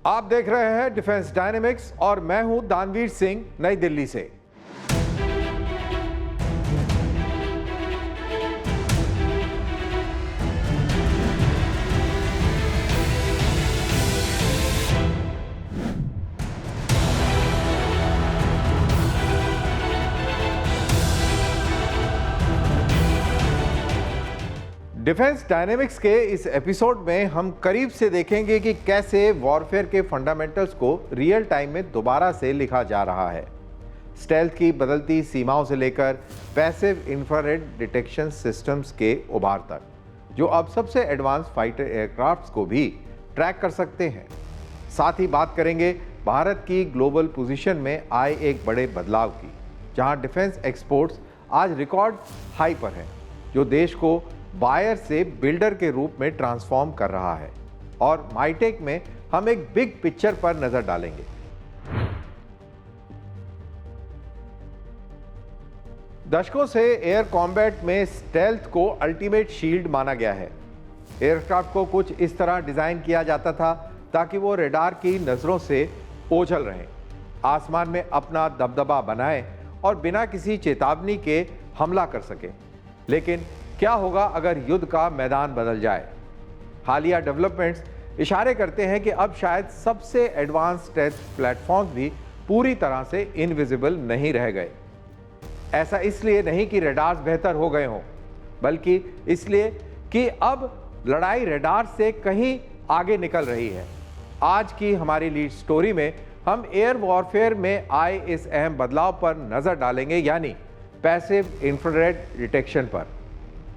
आप देख रहे हैं डिफेंस डायनेमिक्स और मैं हूं दानवीर सिंह, नई दिल्ली से। डिफेंस डायनेमिक्स के इस एपिसोड में हम करीब से देखेंगे कि कैसे वॉरफेयर के फंडामेंटल्स को रियल टाइम में दोबारा से लिखा जा रहा है। स्टेल्थ की बदलती सीमाओं से लेकर पैसिव इंफ्रारेड डिटेक्शन सिस्टम्स के उभार तक, जो अब सबसे एडवांस फाइटर एयरक्राफ्ट्स को भी ट्रैक कर सकते हैं। साथ ही बात करेंगे भारत की ग्लोबल पोजीशन में आए एक बड़े बदलाव की, जहां डिफेंस एक्सपोर्ट्स आज रिकॉर्ड हाई पर हैं, जो देश को बायर से बिल्डर के रूप में ट्रांसफॉर्म कर रहा है। और माइटेक में हम एक बिग पिक्चर पर नजर डालेंगे। दशकों से एयर कॉम्बैट में स्टेल्थ को अल्टीमेट शील्ड माना गया है। एयरक्राफ्ट को कुछ इस तरह डिजाइन किया जाता था ताकि वो रडार की नजरों से ओझल रहें, आसमान में अपना दबदबा बनाएं और बिना किसी चेतावनी के हमला कर सकें। लेकिन क्या होगा अगर युद्ध का मैदान बदल जाए? हालिया डेवलपमेंट्स इशारे करते हैं कि अब शायद सबसे एडवांस टेस्ट प्लेटफॉर्म्स भी पूरी तरह से इनविजिबल नहीं रह गए। ऐसा इसलिए नहीं कि रडार्स बेहतर हो गए हों, बल्कि इसलिए कि अब लड़ाई रडार से कहीं आगे निकल रही है। आज की हमारी लीड स्टोरी में हम एयर वॉरफेयर में आए इस अहम बदलाव पर नजर डालेंगे, यानी पैसिव इंफ्रारेड डिटेक्शन पर,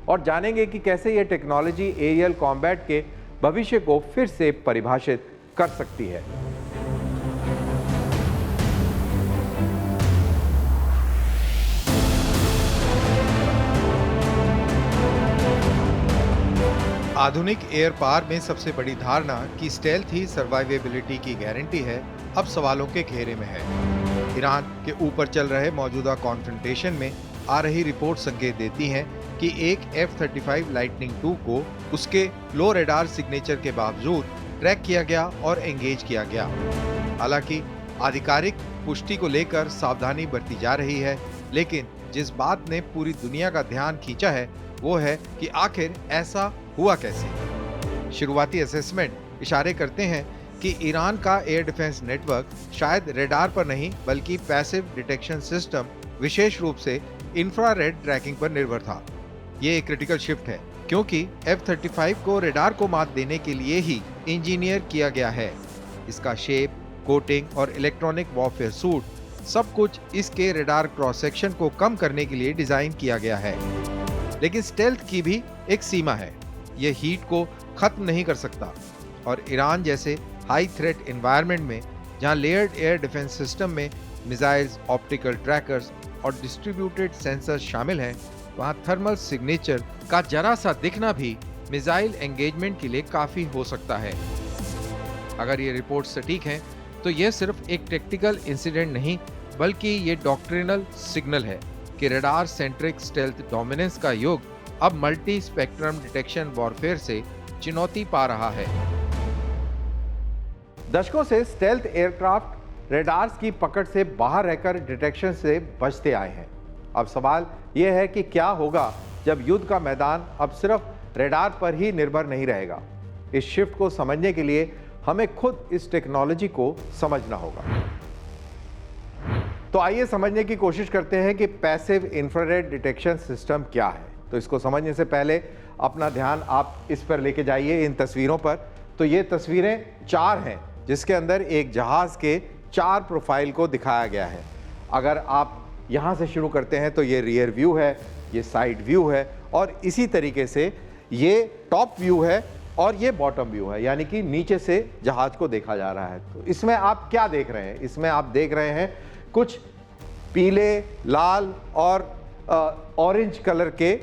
और जानेंगे कि कैसे यह टेक्नोलॉजी एरियल कॉम्बैट के भविष्य को फिर से परिभाषित कर सकती है। आधुनिक एयर पावर में सबसे बड़ी धारणा कि स्टेल्थ ही सर्वाइवेबिलिटी की गारंटी है, अब सवालों के घेरे में है। ईरान के ऊपर चल रहे मौजूदा कॉन्फ्रंटेशन में आ रही रिपोर्ट संकेत देती हैं कि एक F-35 लाइटनिंग II को उसके लो रडार सिग्नेचर के बावजूद ट्रैक किया गया और एंगेज किया गया। हालांकि आधिकारिक पुष्टि को लेकर सावधानी बरती जा रही है, लेकिन जिस बात ने पूरी दुनिया का ध्यान खींचा है वो है कि आखिर ऐसा हुआ कैसे। शुरुआती असेसमेंट इशारे करते हैं कि ईरान का एयर डिफेंस नेटवर्क शायद रडार पर नहीं बल्कि पैसिव डिटेक्शन सिस्टम, विशेष रूप से इंफ्रारेड ट्रैकिंग पर निर्भर था। ये एक क्रिटिकल शिफ्ट है क्योंकि F-35 को रडार को मात देने के लिए ही इंजीनियर किया गया है। इसका शेप, कोटिंग और इलेक्ट्रॉनिक वॉरफेयर सूट, सब कुछ इसके रडार क्रॉस सेक्शन को कम करने के लिए डिजाइन किया गया है। लेकिन स्टेल्थ की भी एक सीमा है, यह हीट को खत्म नहीं कर सकता। और ईरान जैसे हाई थ्रेट एनवायरनमेंट में, जहां लेयर्ड एयर डिफेंस सिस्टम में मिसाइल्स, ऑप्टिकल ट्रैकर्स और डिस्ट्रीब्यूटेड सेंसर शामिल हैं, वहां थर्मल सिग्नेचर का जरा सा दिखना भी मिसाइल एंगेजमेंट के लिए काफी हो सकता है। अगर ये रिपोर्ट सटीक हैं, तो यह सिर्फ एक टेक्टिकल इंसिडेंट नहीं बल्कि ये डॉक्ट्रिनल सिग्नल है कि रडार सेंट्रिक स्टेल्थ डोमिनेंस का युग अब मल्टी स्पेक्ट्रम डिटेक्शन वॉरफेयर से चुनौती पा रहा है। दशकों से स्टेल्थ एयरक्राफ्ट रडार्स की पकड़ से बाहर रहकर डिटेक्शन से बचते आए हैं। अब सवाल यह है कि क्या होगा जब युद्ध का मैदान अब सिर्फ रडार पर ही निर्भर नहीं रहेगा। इस शिफ्ट को समझने के लिए हमें खुद इस टेक्नोलॉजी को समझना होगा। तो आइए समझने की कोशिश करते हैं कि पैसिव इंफ्रारेड डिटेक्शन सिस्टम क्या है। तो इसको समझने से पहले अपना ध्यान आप इस पर लेके जाइए, इन तस्वीरों पर। तो ये तस्वीरें 4 हैं, जिसके अंदर एक जहाज के 4 प्रोफाइल को दिखाया गया है। अगर आप यहाँ से शुरू करते हैं तो ये रियर व्यू है, ये साइड व्यू है, और इसी तरीके से ये टॉप व्यू है और ये बॉटम व्यू है, यानी कि नीचे से जहाज को देखा जा रहा है। तो इसमें आप क्या देख रहे हैं? इसमें आप देख रहे हैं कुछ पीले, लाल और ऑरेंज कलर के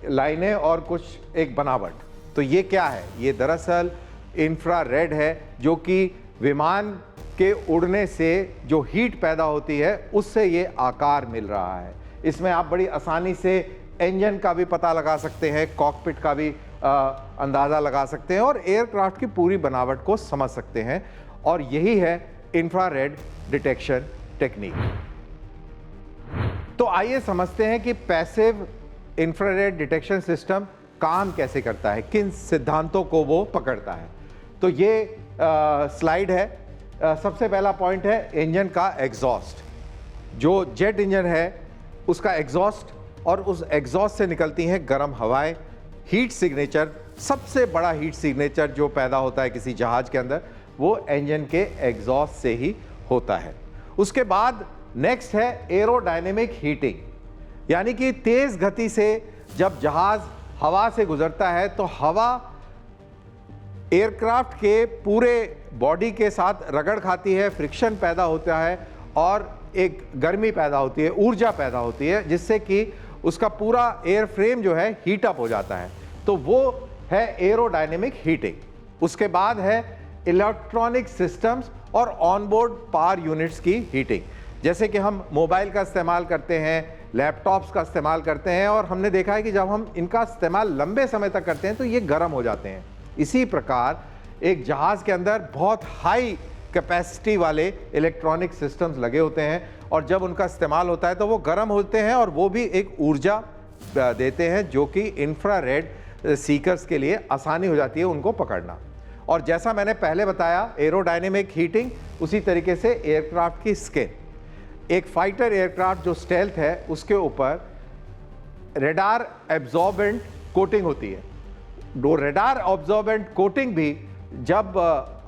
लाइनें और कुछ एक बनावट। तो ये क्या है? ये दरअसल इंफ्रारेड है, जो कि विमान के उड़ने से जो हीट पैदा होती है उससे ये आकार मिल रहा है। इसमें आप बड़ी आसानी से इंजन का भी पता लगा सकते हैं, कॉकपिट का भी अंदाज़ा लगा सकते हैं और एयरक्राफ्ट की पूरी बनावट को समझ सकते हैं। और यही है इंफ्रारेड डिटेक्शन टेक्निक। तो आइए समझते हैं कि पैसिव इंफ्रारेड डिटेक्शन सिस्टम काम कैसे करता है, किन सिद्धांतों को वो पकड़ता है। तो ये स्लाइड है। सबसे पहला पॉइंट है इंजन का एग्जॉस्ट। जो जेट इंजन है उसका एग्जॉस्ट, और उस एग्जॉस्ट से निकलती हैं गर्म हवाएं। हीट सिग्नेचर, सबसे बड़ा हीट सिग्नेचर जो पैदा होता है किसी जहाज के अंदर, वो इंजन के एग्जॉस्ट से ही होता है। उसके बाद नेक्स्ट है एरोडायनेमिक हीटिंग, यानी कि तेज गति से जब जहाज हवा से गुजरता है तो हवा एयरक्राफ्ट के पूरे बॉडी के साथ रगड़ खाती है, फ्रिक्शन पैदा होता है और एक गर्मी पैदा होती है, ऊर्जा पैदा होती है, जिससे कि उसका पूरा एयर फ्रेम जो है हीट अप हो जाता है। तो वो है एरोडायनेमिक हीटिंग। उसके बाद है इलेक्ट्रॉनिक सिस्टम्स और ऑनबोर्ड पावर यूनिट्स की हीटिंग। जैसे कि हम मोबाइल का इस्तेमाल करते हैं, लैपटॉप्स का इस्तेमाल करते हैं, और हमने देखा है कि जब हम इनका इस्तेमाल लंबे समय तक करते हैं तो ये गर्म हो जाते हैं। इसी प्रकार एक जहाज़ के अंदर बहुत हाई कैपेसिटी वाले इलेक्ट्रॉनिक सिस्टम्स लगे होते हैं, और जब उनका इस्तेमाल होता है तो वो गर्म होते हैं और वो भी एक ऊर्जा देते हैं, जो कि इंफ्रारेड सीकर्स के लिए आसानी हो जाती है उनको पकड़ना। और जैसा मैंने पहले बताया एरोडायनेमिक हीटिंग, उसी तरीके से एयरक्राफ्ट की स्किन। एक फाइटर एयरक्राफ्ट जो स्टेल्थ है उसके ऊपर रेडार एब्जॉर्बेंट कोटिंग होती है। दो रेडार एब्जॉर्बेंट कोटिंग भी जब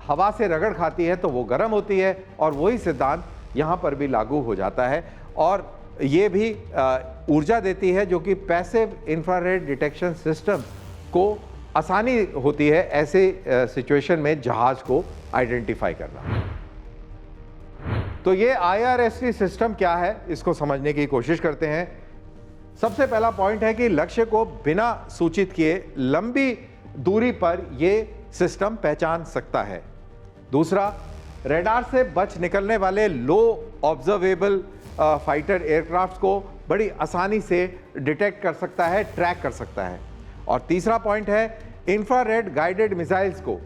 हवा से रगड़ खाती है तो वो गर्म होती है, और वही सिद्धांत यहाँ पर भी लागू हो जाता है। और ये भी ऊर्जा देती है, जो कि पैसिव इंफ्रारेड डिटेक्शन सिस्टम को आसानी होती है ऐसे सिचुएशन में जहाज को आइडेंटिफाई करना। तो ये IRST सिस्टम क्या है, इसको समझने की कोशिश करते हैं। सबसे पहला पॉइंट है कि लक्ष्य को बिना सूचित किए लंबी दूरी पर ये सिस्टम पहचान सकता है। दूसरा, रेडार से बच निकलने वाले लो ऑब्जर्वेबल फाइटर एयरक्राफ्ट को बड़ी आसानी से डिटेक्ट कर सकता है, ट्रैक कर सकता है। और तीसरा पॉइंट है इंफ्रारेड गाइडेड मिसाइल्स को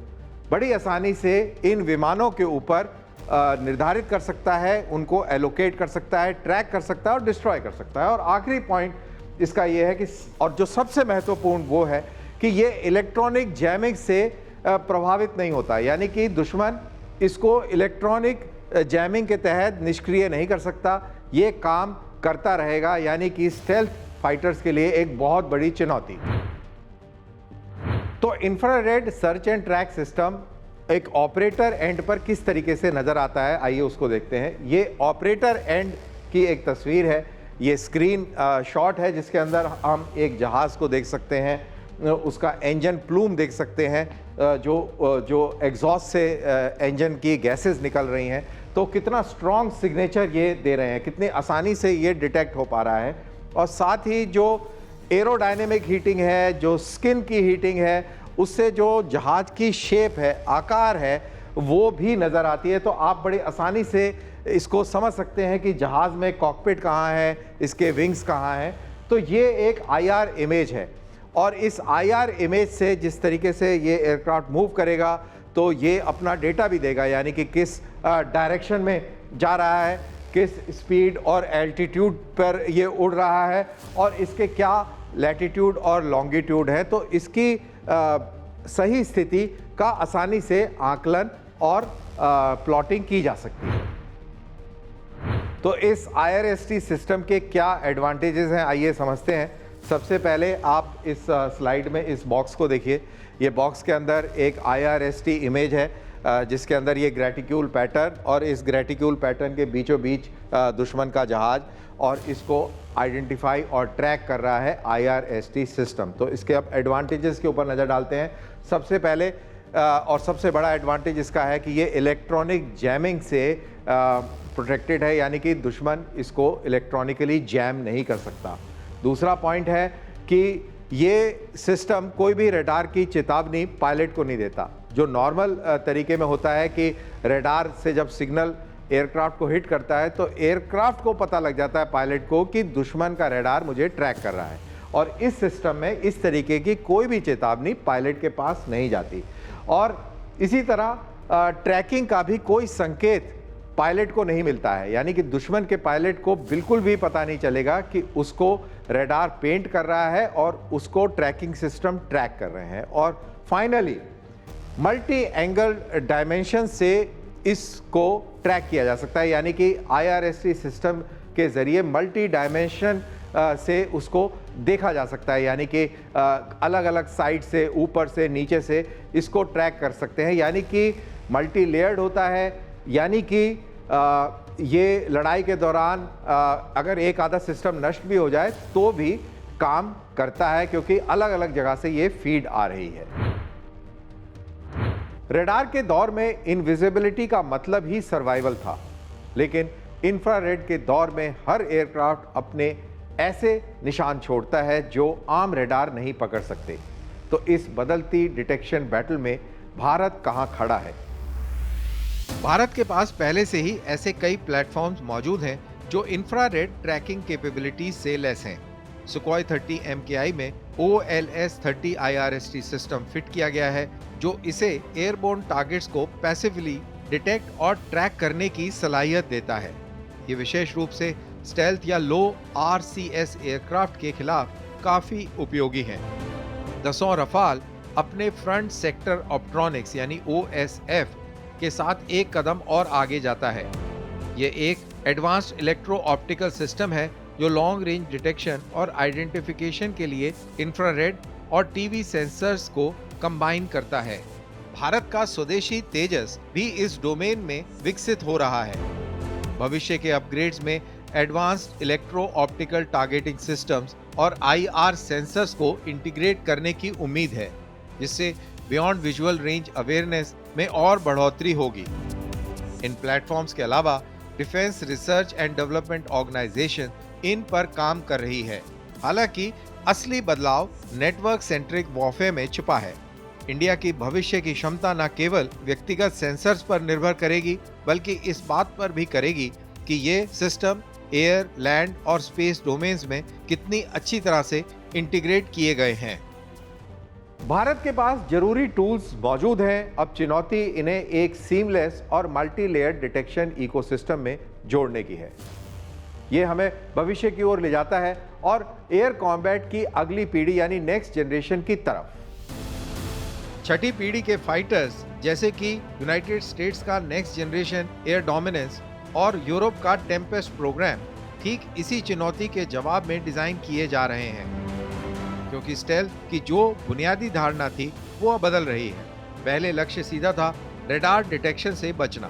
बड़ी आसानी से इन विमानों के ऊपर निर्धारित कर सकता है, उनको एलोकेट कर सकता है, ट्रैक कर सकता है और डिस्ट्रॉय कर सकता है। और आखिरी पॉइंट इसका यह है कि, और जो सबसे महत्वपूर्ण वो है कि ये इलेक्ट्रॉनिक जैमिंग से प्रभावित नहीं होता, यानी कि दुश्मन इसको इलेक्ट्रॉनिक जैमिंग के तहत निष्क्रिय नहीं कर सकता, ये काम करता रहेगा। यानी कि स्टेल्थ फाइटर्स के लिए एक बहुत बड़ी चुनौती। तो infrared search and track system एक ऑपरेटर एंड पर किस तरीके से नज़र आता है, आइए उसको देखते हैं। ये ऑपरेटर एंड की एक तस्वीर है, ये स्क्रीन शॉट है जिसके अंदर हम एक जहाज़ को देख सकते हैं, उसका इंजन प्लूम देख सकते हैं, जो एग्जॉस्ट से इंजन की गैसेस निकल रही हैं। तो कितना स्ट्रॉन्ग सिग्नेचर ये दे रहे हैं, कितनी आसानी से ये डिटेक्ट हो पा रहा है। और साथ ही जो एरोडायनेमिक हीटिंग है, जो स्किन की हीटिंग है, उससे जो जहाज की शेप है, आकार है, वो भी नज़र आती है। तो आप बड़ी आसानी से इसको समझ सकते हैं कि जहाज़ में कॉकपिट कहाँ है, इसके विंग्स कहाँ हैं। तो ये एक IR इमेज है, और इस IR इमेज से जिस तरीके से ये एयरक्राफ्ट मूव करेगा तो ये अपना डेटा भी देगा, यानी कि किस डायरेक्शन में जा रहा है, किस स्पीड और एल्टीट्यूड पर ये उड़ रहा है, और इसके क्या लैटिट्यूड और लॉन्गिट्यूड है। तो इसकी सही स्थिति का आसानी से आकलन और प्लॉटिंग की जा सकती है। तो इस IRST सिस्टम के क्या एडवांटेजेस हैं, आइए समझते हैं। सबसे पहले आप इस स्लाइड में इस बॉक्स को देखिए। ये बॉक्स के अंदर एक IRST इमेज है, जिसके अंदर ये ग्रेटिक्यूल पैटर्न, और इस ग्रेटिक्यूल पैटर्न के बीचों बीच दुश्मन का जहाज, और इसको आइडेंटिफाई और ट्रैक कर रहा है IRST सिस्टम। तो इसके अब एडवांटेजेस के ऊपर नज़र डालते हैं। सबसे पहले और सबसे बड़ा एडवांटेज इसका है कि ये इलेक्ट्रॉनिक जैमिंग से प्रोटेक्टेड है, यानी कि दुश्मन इसको इलेक्ट्रॉनिकली जैम नहीं कर सकता। दूसरा पॉइंट है कि ये सिस्टम कोई भी रेडार की चेतावनी पायलट को नहीं देता, जो नॉर्मल तरीके में होता है कि रेडार से जब सिग्नल एयरक्राफ्ट को हिट करता है तो एयरक्राफ्ट को पता लग जाता है, पायलट को, कि दुश्मन का रेडार मुझे ट्रैक कर रहा है, और इस सिस्टम में इस तरीके की कोई भी चेतावनी पायलट के पास नहीं जाती। और इसी तरह ट्रैकिंग का भी कोई संकेत पायलट को नहीं मिलता है, यानी कि दुश्मन के पायलट को बिल्कुल भी पता नहीं चलेगा कि उसको रडार पेंट कर रहा है और उसको ट्रैकिंग सिस्टम ट्रैक कर रहे हैं। और फाइनली मल्टी एंगल डायमेंशन से इसको ट्रैक किया जा सकता है, यानी कि IRST सिस्टम के जरिए मल्टी डायमेंशन से उसको देखा जा सकता है, यानी कि अलग अलग साइड से, ऊपर से, नीचे से इसको ट्रैक कर सकते हैं, यानी कि मल्टी लेयर्ड होता है। यानी कि ये लड़ाई के दौरान अगर एक आधा सिस्टम नष्ट भी हो जाए तो भी काम करता है, क्योंकि अलग अलग जगह से ये फीड आ रही है। रडार के दौर में इनविजिबिलिटी का मतलब ही सर्वाइवल था, लेकिन इंफ्रारेड के दौर में हर एयरक्राफ्ट अपने ऐसे निशान छोड़ता है जो आम रडार नहीं पकड़ सकते। तो इस बदलती डिटेक्शन बैटल में भारत कहां खड़ा है? भारत के पास पहले से ही ऐसे कई प्लेटफॉर्म्स मौजूद हैं जो इंफ्रारेड ट्रैकिंग कैपेबिलिटीज से लैस हैं। सुखोई 30 MKI में OLS 30 IRST सिस्टम फिट किया गया है, जो इसे एयरबोर्न टारगेट्स को पैसिवली डिटेक्ट और ट्रैक करने की सलाहियत देता है। ये विशेष रूप से स्टेल्थ या लो RCS एयरक्राफ्ट के खिलाफ काफी उपयोगी है। दसों रफाल अपने फ्रंट सेक्टर ऑप्ट्रॉनिक्स यानी OSF के साथ एक कदम और आगे जाता है। ये एक एडवांस्ड इलेक्ट्रो ऑप्टिकल सिस्टम है जो लॉन्ग रेंज डिटेक्शन और आइडेंटिफिकेशन के लिए इंफ्रारेड और टीवी सेंसर्स को कंबाइन करता है। भारत का स्वदेशी तेजस भी इस डोमेन में विकसित हो रहा है। भविष्य के अपग्रेड्स में advanced electro optical targeting systems और IR सेंसर्स को इंटीग्रेट करने की उम्मीद है, जिससे बियॉन्ड विजुअल रेंज अवेयरनेस में और बढ़ोतरी होगी। इन प्लेटफॉर्म्स के अलावा defence research and development organisation इन पर काम कर रही है। हालांकि असली बदलाव नेटवर्क सेंट्रिक वॉरफेयर में छिपा है। इंडिया की भविष्य की क्षमता न केवल व्यक्तिगत सेंसर्स पर निर्भर करेगी, बल्कि इस बात पर भी करेगी कि ये सिस्टम एयर, लैंड और स्पेस डोमेन्स में कितनी अच्छी तरह से इंटीग्रेट किए गए हैं। भारत के पास जरूरी टूल्स मौजूद हैं। अब चुनौती इन्हें एक सीमलेस और मल्टी लेयर्ड डिटेक्शन इकोसिस्टम में जोड़ने की है। यह हमें भविष्य की ओर ले जाता है और एयर कॉम्बैट की अगली पीढ़ी यानी नेक्स्ट जनरेशन की तरफ। छठी पीढ़ी के फाइटर्स जैसे कि यूनाइटेड स्टेट्स का नेक्स्ट जनरेशन एयर डोमिनेंस और यूरोप का टेम्पेस्ट प्रोग्राम ठीक इसी चुनौती के जवाब में डिजाइन किए जा रहे हैं, क्योंकि स्टेल्थ की जो बुनियादी धारणा थी वो अब बदल रही है। पहले लक्ष्य सीधा था रडार डिटेक्शन से बचना,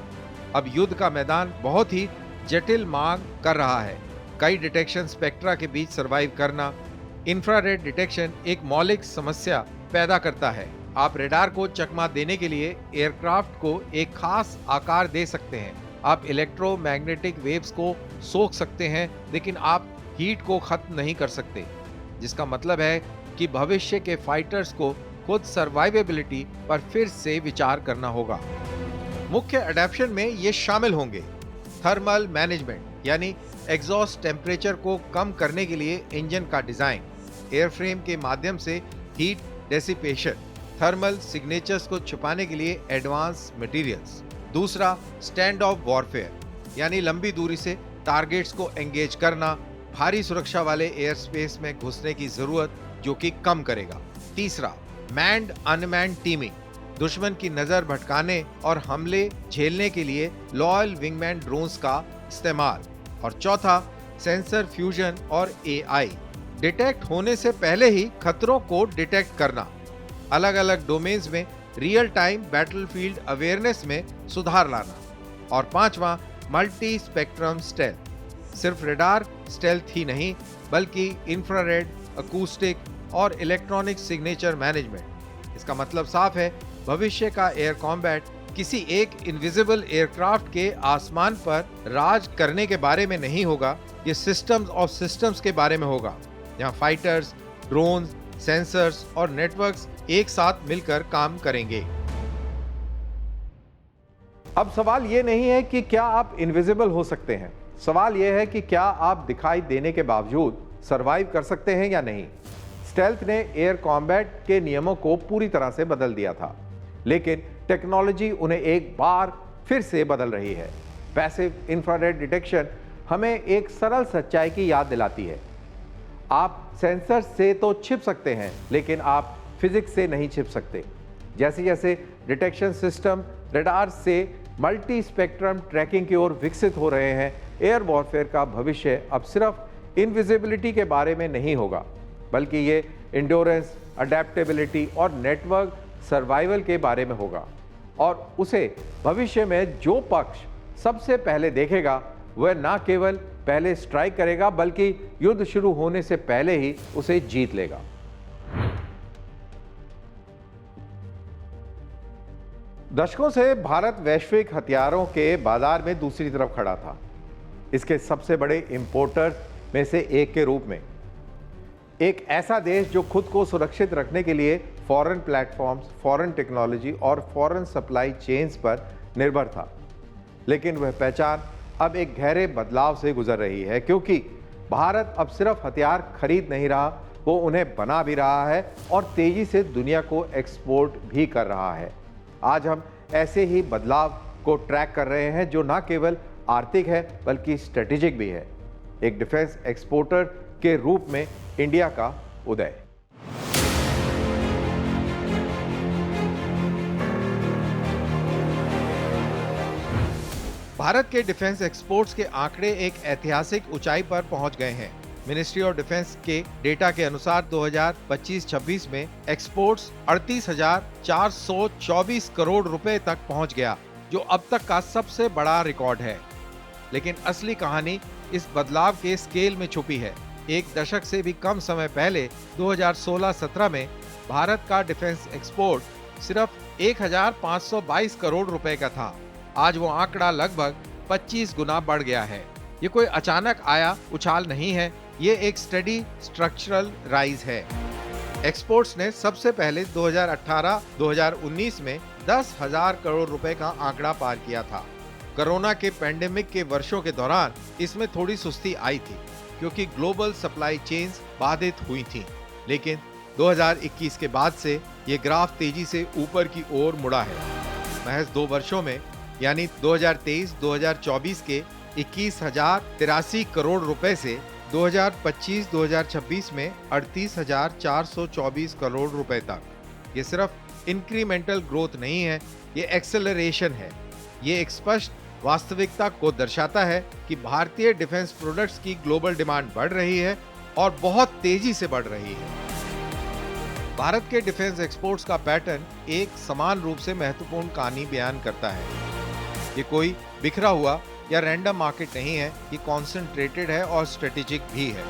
अब युद्ध का मैदान बहुत ही जटिल मांग कर रहा है। कई डिटेक्शन स्पेक्ट्रा के बीच सरवाइव करना। इंफ्रारेड डिटेक्शन एक मौलिक समस्या पैदा करता है। आप रडार को चकमा देने के लिए एयरक्राफ्ट को एक खास आकार दे सकते हैं, आप इलेक्ट्रोमैग्नेटिक वेव्स को सोख सकते हैं, लेकिन आप हीट को खत्म नहीं कर सकते, जिसका मतलब है कि भविष्य के फाइटर्स को खुद सर्वाइवेबिलिटी पर फिर से विचार करना होगा। मुख्य अडैप्शन में ये शामिल होंगे थर्मल मैनेजमेंट, यानी एग्जॉस्ट टेम्परेचर को कम करने के लिए इंजन का डिजाइन, एयरफ्रेम के माध्यम से हीट डेसिपेशन, थर्मल सिग्नेचर्स को छुपाने के लिए एडवांस मटेरियल्स। दूसरा, स्टैंड ऑफ वॉरफेयर, यानी लंबी दूरी से टारगेट्स को एंगेज करना, भारी सुरक्षा वाले एयर स्पेस में घुसने की जरूरत जो कि कम करेगा। तीसरा, मैन्ड अनमैन्ड टीमिंग, दुश्मन की नजर भटकाने और हमले झेलने के लिए लॉयल विंगमैन ड्रोन्स का इस्तेमाल। और चौथा, सेंसर फ्यूजन और AI, डिटेक्ट होने से पहले ही खतरों को डिटेक्ट करना। अलग अलग डोमेन्स में रियल टाइम बैटलफील्ड अवेयरनेस में सुधार लाना। और पांचवा, मल्टी स्पेक्ट्रम स्टेल्थ, सिर्फ रडार स्टेल्थ ही नहीं बल्कि इंफ्रारेड, अकूस्टिक और इलेक्ट्रॉनिक सिग्नेचर मैनेजमेंट। इसका मतलब साफ है, भविष्य का एयर कॉम्बैट किसी एक इनविजिबल एयरक्राफ्ट के आसमान पर राज करने के बारे में नहीं होगा, ये सिस्टम्स ऑफ सिस्टम्स के बारे में होगा, जहां फाइटर्स, ड्रोन्स, सेंसर्स और नेटवर्क्स एक साथ मिलकर काम करेंगे। अब सवाल ये नहीं है कि क्या आप इनविजिबल हो सकते हैं, सवाल यह है कि क्या आप दिखाई देने के बावजूद सरवाइव कर सकते हैं या नहीं। स्टेल्थ ने एयर कॉम्बैट के नियमों को पूरी तरह से बदल दिया था, लेकिन टेक्नोलॉजी उन्हें एक बार फिर से बदल रही है। पैसिव इंफ्रारेड डिटेक्शन हमें एक सरल सच्चाई की याद दिलाती है। आप सेंसर से तो छिप सकते हैं, लेकिन आप फिजिक्स से नहीं छिप सकते। जैसे जैसे डिटेक्शन सिस्टम रडार से मल्टी स्पेक्ट्रम ट्रैकिंग की ओर विकसित हो रहे हैं, एयर वॉरफेयर का भविष्य अब सिर्फ इनविजिबिलिटी के बारे में नहीं होगा, बल्कि ये इंड्योरेंस, अडेप्टेबिलिटी और नेटवर्क सर्वाइवल के बारे में होगा। और उसे भविष्य में जो पक्ष सबसे पहले देखेगा, वह न केवल पहले स्ट्राइक करेगा, बल्कि युद्ध शुरू होने से पहले ही उसे जीत लेगा। दशकों से भारत वैश्विक हथियारों के बाजार में दूसरी तरफ खड़ा था, इसके सबसे बड़े इंपोर्टर्स में से एक के रूप में। एक ऐसा देश जो खुद को सुरक्षित रखने के लिए फॉरेन प्लेटफॉर्म्स, फॉरेन टेक्नोलॉजी और फॉरेन सप्लाई चेन्स पर निर्भर था। लेकिन वह पहचान अब एक गहरे बदलाव से गुजर रही है, क्योंकि भारत अब सिर्फ हथियार खरीद नहीं रहा, वो उन्हें बना भी रहा है और तेजी से दुनिया को एक्सपोर्ट भी कर रहा है। आज हम ऐसे ही बदलाव को ट्रैक कर रहे हैं, जो न केवल आर्थिक है बल्कि स्ट्रेटेजिक भी है। एक डिफेंस एक्सपोर्टर के रूप में इंडिया का उदय। भारत के डिफेंस एक्सपोर्ट्स के आंकड़े एक ऐतिहासिक ऊंचाई पर पहुंच गए हैं। मिनिस्ट्री ऑफ डिफेंस के डेटा के अनुसार 2025-26 में एक्सपोर्ट्स 38,424 करोड़ रुपए तक पहुंच गया, जो अब तक का सबसे बड़ा रिकॉर्ड है। लेकिन असली कहानी इस बदलाव के स्केल में छुपी है। एक दशक से भी कम समय पहले 2016-17 में भारत का डिफेंस एक्सपोर्ट सिर्फ 1,522 करोड़ रुपए का था। आज वो आंकड़ा लगभग 25 गुना बढ़ गया है। ये कोई अचानक आया उछाल नहीं है, ये एक स्टडी स्ट्रक्चरल राइज है। एक्सपोर्ट्स ने सबसे पहले 2018-2019 में 10,000 करोड़ रुपए का आंकड़ा पार किया था। कोरोना के पैंडेमिक के वर्षों के दौरान इसमें थोड़ी सुस्ती आई थी, क्योंकि ग्लोबल सप्लाई चेन्स बाधित हुई थी। लेकिन 2021 के बाद से ये ग्राफ तेजी से ऊपर की ओर मुड़ा है। महज 2 वर्षों में, यानी 2023-2024 के 21,083 करोड़ रुपए से 2025-2026 में 38,424 करोड़ रुपए तक। ये सिर्फ इंक्रीमेंटल ग्रोथ नहीं है, ये एक्सेलरेशन है। ये एक स्पष्ट वास्तविकता को दर्शाता है कि भारतीय डिफेंस प्रोडक्ट्स की ग्लोबल डिमांड बढ़ रही है और बहुत तेजी से बढ़ रही है। भारत के डिफेंस एक्सपोर्ट्स का पैटर्न एक समान रूप से महत्वपूर्ण कहानी बयान करता है। ये कोई बिखरा हुआ या रैंडम मार्केट नहीं है, ये कॉन्सेंट्रेटेड है और स्ट्रेटेजिक भी है।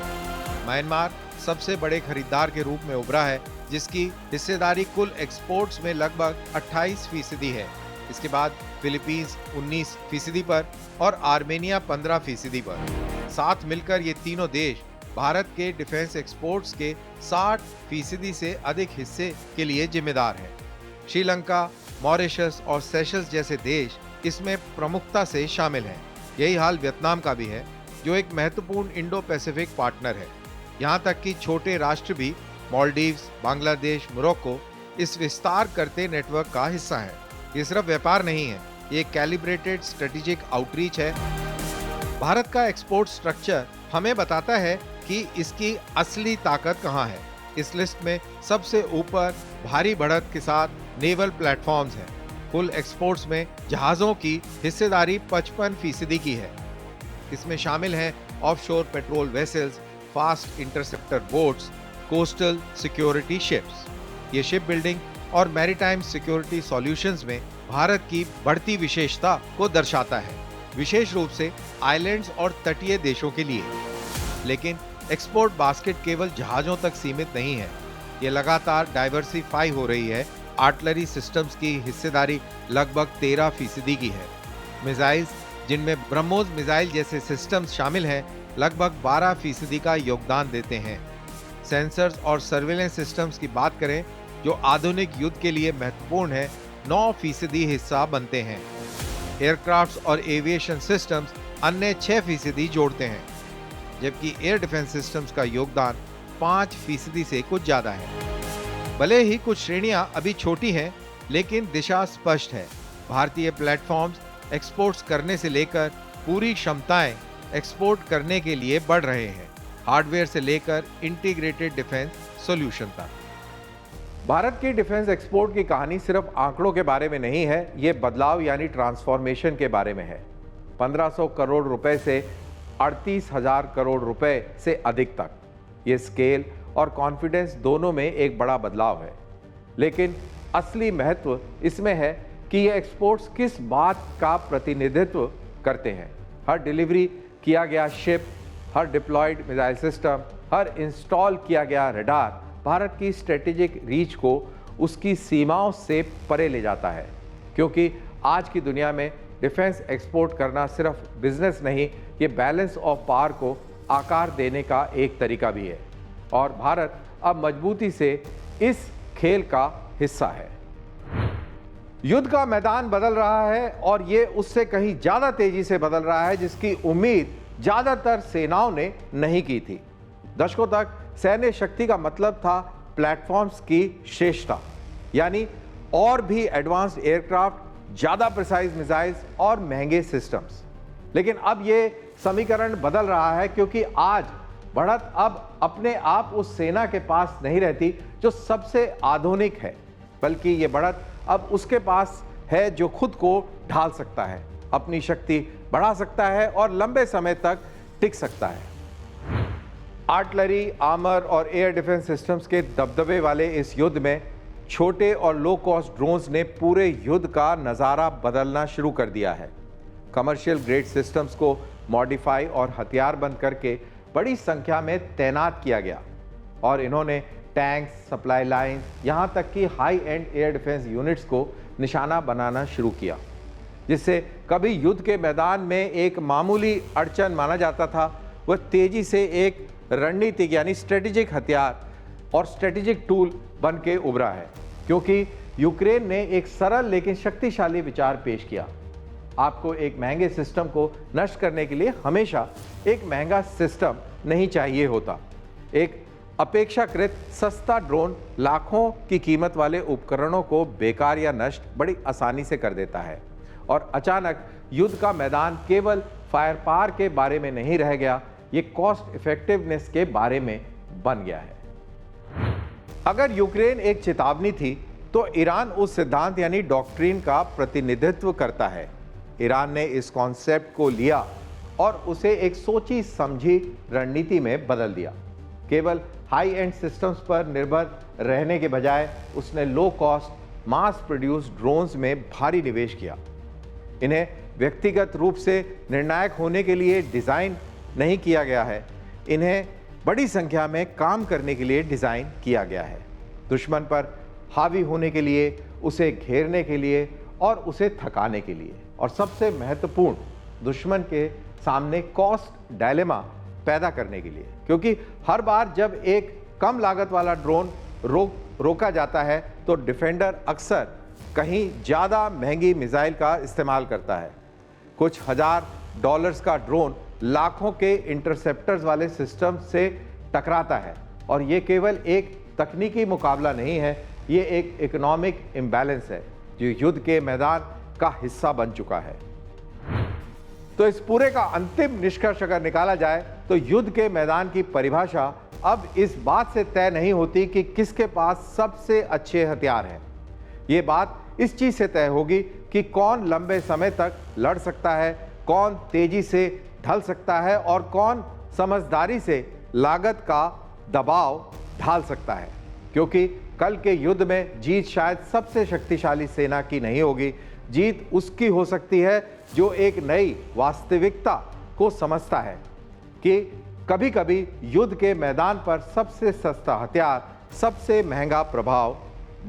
म्यांमार सबसे बड़े खरीदार के रूप में उभरा है, जिसकी हिस्सेदारी कुल एक्सपोर्ट्स में लगभग 28% है। इसके बाद फिलीपींस 19% पर और आर्मेनिया 15% पर। साथ मिलकर ये तीनों देश भारत के डिफेंस एक्सपोर्ट्स के 60% से अधिक हिस्से के लिए जिम्मेदार हैं। श्रीलंका, मॉरिशस और सेशल्स जैसे देश इसमें प्रमुखता से शामिल हैं। यही हाल वियतनाम का भी है, जो एक महत्वपूर्ण इंडो पैसिफिक पार्टनर है। यहाँ तक कि छोटे राष्ट्र भी मालदीव्स, बांग्लादेश, मोरक्को इस विस्तार करते नेटवर्क का हिस्सा है। ये सिर्फ व्यापार नहीं है, ये कैलिब्रेटेड स्ट्रेटेजिक आउटरीच है। भारत का एक्सपोर्ट स्ट्रक्चर हमें बताता है कि इसकी असली ताकत कहाँ है। इस लिस्ट में सबसे ऊपर भारी बढ़त के साथ नेवल प्लेटफॉर्म्स हैं। कुल एक्सपोर्ट्स में जहाजों की हिस्सेदारी 55% की है। इसमें शामिल हैं offshore patrol vessels, fast interceptor boats, coastal security ships. ये शिप बिल्डिंग और मैरीटाइम सिक्योरिटी सॉल्यूशंस में भारत की बढ़ती विशेषता को दर्शाता है, विशेष रूप से आइलैंड्स और तटीय देशों के लिए। लेकिन एक्सपोर्ट बास्केट केवल जहाजों तक सीमित नहीं है, ये लगातार डाइवर्सिफाई हो रही है। आर्टिलरी सिस्टम्स की हिस्सेदारी लगभग 13% की है। मिसाइल्स, जिनमें ब्रह्मोस मिसाइल जैसे सिस्टम्स शामिल हैं, लगभग 12% का योगदान देते हैं। सेंसर्स और सर्वेलेंस सिस्टम्स की बात करें, जो आधुनिक युद्ध के लिए महत्वपूर्ण है, 9% हिस्सा बनते हैं। एयरक्राफ्ट्स और एविएशन सिस्टम्स अन्य 6% जोड़ते हैं, जबकि एयर डिफेंस सिस्टम्स का योगदान 5% से कुछ ज्यादा है। भले ही कुछ श्रेणियां अभी छोटी हैं, लेकिन दिशा स्पष्ट है। भारतीय प्लेटफॉर्म्स एक्सपोर्ट्स करने से लेकर पूरी क्षमताएं एक्सपोर्ट करने के लिए बढ़ रहे हैं, हार्डवेयर से लेकर इंटीग्रेटेड डिफेंस सॉल्यूशन तक। भारत की डिफेंस एक्सपोर्ट की कहानी सिर्फ आंकड़ों के बारे में नहीं है, ये बदलाव यानी ट्रांसफॉर्मेशन के बारे में है। 1500 करोड़ रुपए से 38,000 करोड़ रुपए से अधिक तक, ये स्केल और कॉन्फिडेंस दोनों में एक बड़ा बदलाव है। लेकिन असली महत्व इसमें है कि ये एक्सपोर्ट्स किस बात का प्रतिनिधित्व करते हैं। हर डिलीवरी किया गया शिप, हर डिप्लॉयड मिसाइल सिस्टम, हर इंस्टॉल किया गया रडार भारत की स्ट्रेटेजिक रीच को उसकी सीमाओं से परे ले जाता है। क्योंकि आज की दुनिया में डिफेंस एक्सपोर्ट करना सिर्फ बिजनेस नहीं, ये बैलेंस ऑफ पावर को आकार देने का एक तरीका भी है। और भारत अब मजबूती से इस खेल का हिस्सा है। युद्ध का मैदान बदल रहा है और ये उससे कहीं ज्यादा तेजी से बदल रहा है, जिसकी उम्मीद ज्यादातर सेनाओं ने नहीं की थी। दशकों तक सैन्य शक्ति का मतलब था प्लेटफॉर्म्स की श्रेष्ठता, यानी और भी एडवांस्ड एयरक्राफ्ट, ज्यादा प्रिसाइज मिसाइल्स और महंगे सिस्टम्स। लेकिन अब ये समीकरण बदल रहा है, क्योंकि आज बढ़त अब अपने आप उस सेना के पास नहीं रहती जो सबसे आधुनिक है, बल्कि ये बढ़त अब उसके पास है जो खुद को ढाल सकता है, अपनी शक्ति बढ़ा सकता है और लंबे समय तक टिक सकता है। आर्टिलरी, आर्मर और एयर डिफेंस सिस्टम्स के दबदबे वाले इस युद्ध में छोटे और लो कॉस्ट ड्रोन्स ने पूरे युद्ध का नज़ारा बदलना शुरू कर दिया है। कमर्शियल ग्रेड सिस्टम्स को मॉडिफाई और हथियारबंद करके बड़ी संख्या में तैनात किया गया और इन्होंने टैंक्स, सप्लाई लाइन, यहाँ तक कि high and air defence units को निशाना बनाना शुरू किया, जिससे कभी युद्ध के मैदान में एक मामूली अड़चन माना जाता था, वह तेजी से एक रणनीतिक यानी स्ट्रेटेजिक हथियार और स्ट्रेटेजिक टूल बन के उभरा है। क्योंकि यूक्रेन ने एक सरल लेकिन शक्तिशाली विचार पेश किया। आपको एक महंगे सिस्टम को नष्ट करने के लिए हमेशा एक महंगा सिस्टम नहीं चाहिए होता। एक अपेक्षाकृत सस्ता ड्रोन लाखों की कीमत वाले उपकरणों को बेकार या नष्ट बड़ी आसानी से कर देता है। और अचानक युद्ध का मैदान केवल फायर पावर के बारे में नहीं रह गया, ये कॉस्ट इफेक्टिवनेस के बारे में बन गया है। अगर यूक्रेन एक चेतावनी थी, तो ईरान उस सिद्धांत यानी डॉक्ट्रिन का प्रतिनिधित्व करता है। ईरान ने इस कॉन्सेप्ट को लिया और उसे एक सोची समझी रणनीति में बदल दिया। केवल हाई एंड सिस्टम्स पर निर्भर रहने के बजाय उसने low cost mass produced drones में भारी निवेश किया। इन्हें व्यक्तिगत रूप से निर्णायक होने के लिए डिज़ाइन नहीं किया गया है, इन्हें बड़ी संख्या में काम करने के लिए डिज़ाइन किया गया है। दुश्मन पर हावी होने के लिए, उसे घेरने के लिए और उसे थकाने के लिए, और सबसे महत्वपूर्ण, दुश्मन के सामने कॉस्ट डायलेमा पैदा करने के लिए। क्योंकि हर बार जब एक कम लागत वाला ड्रोन रोका जाता है, तो डिफेंडर अक्सर कहीं ज़्यादा महंगी मिसाइल का इस्तेमाल करता है। कुछ $1000 का ड्रोन लाखों के इंटरसेप्टर्स वाले सिस्टम से टकराता है, और ये केवल एक तकनीकी मुकाबला नहीं है, ये एक इकोनॉमिक इम्बैलेंस है जो युद्ध के मैदान का हिस्सा बन चुका है। तो इस पूरे का अंतिम निष्कर्ष अगर निकाला जाए, तो युद्ध के मैदान की परिभाषा अब इस बात से तय नहीं होती कि किसके पास सबसे अच्छे हथियार हैं। ये बात इस चीज से तय होगी कि कौन लंबे समय तक लड़ सकता है, कौन तेजी से ढल सकता है और कौन समझदारी से लागत का दबाव ढाल सकता है। क्योंकि कल के युद्ध में जीत शायद सबसे शक्तिशाली सेना की नहीं होगी, जीत उसकी हो सकती है जो एक नई वास्तविकता को समझता है कि कभी कभी युद्ध के मैदान पर सबसे सस्ता हथियार सबसे महंगा प्रभाव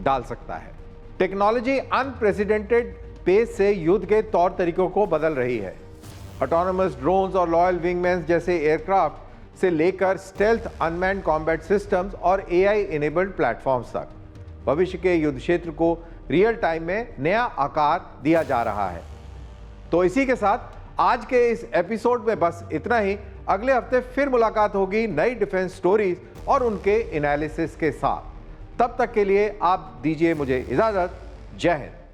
डाल सकता है। टेक्नोलॉजी अनप्रेसिडेंटेड पेस से युद्ध के तौर तरीकों को बदल रही है। ऑटोनोमस ड्रोन्स और लॉयल विंगमैन जैसे एयरक्राफ्ट से लेकर स्टेल्थ अनमैन्ड कॉम्बैट सिस्टम्स और एआई इनेबल्ड प्लेटफॉर्म्स तक भविष्य के युद्ध क्षेत्र को रियल टाइम में नया आकार दिया जा रहा है। तो इसी के साथ आज के इस एपिसोड में बस इतना ही। अगले हफ्ते फिर मुलाकात होगी नई डिफेंस स्टोरीज और उनके एनालिसिस के साथ। तब तक के लिए आप दीजिए मुझे इजाजत। जय हिंद।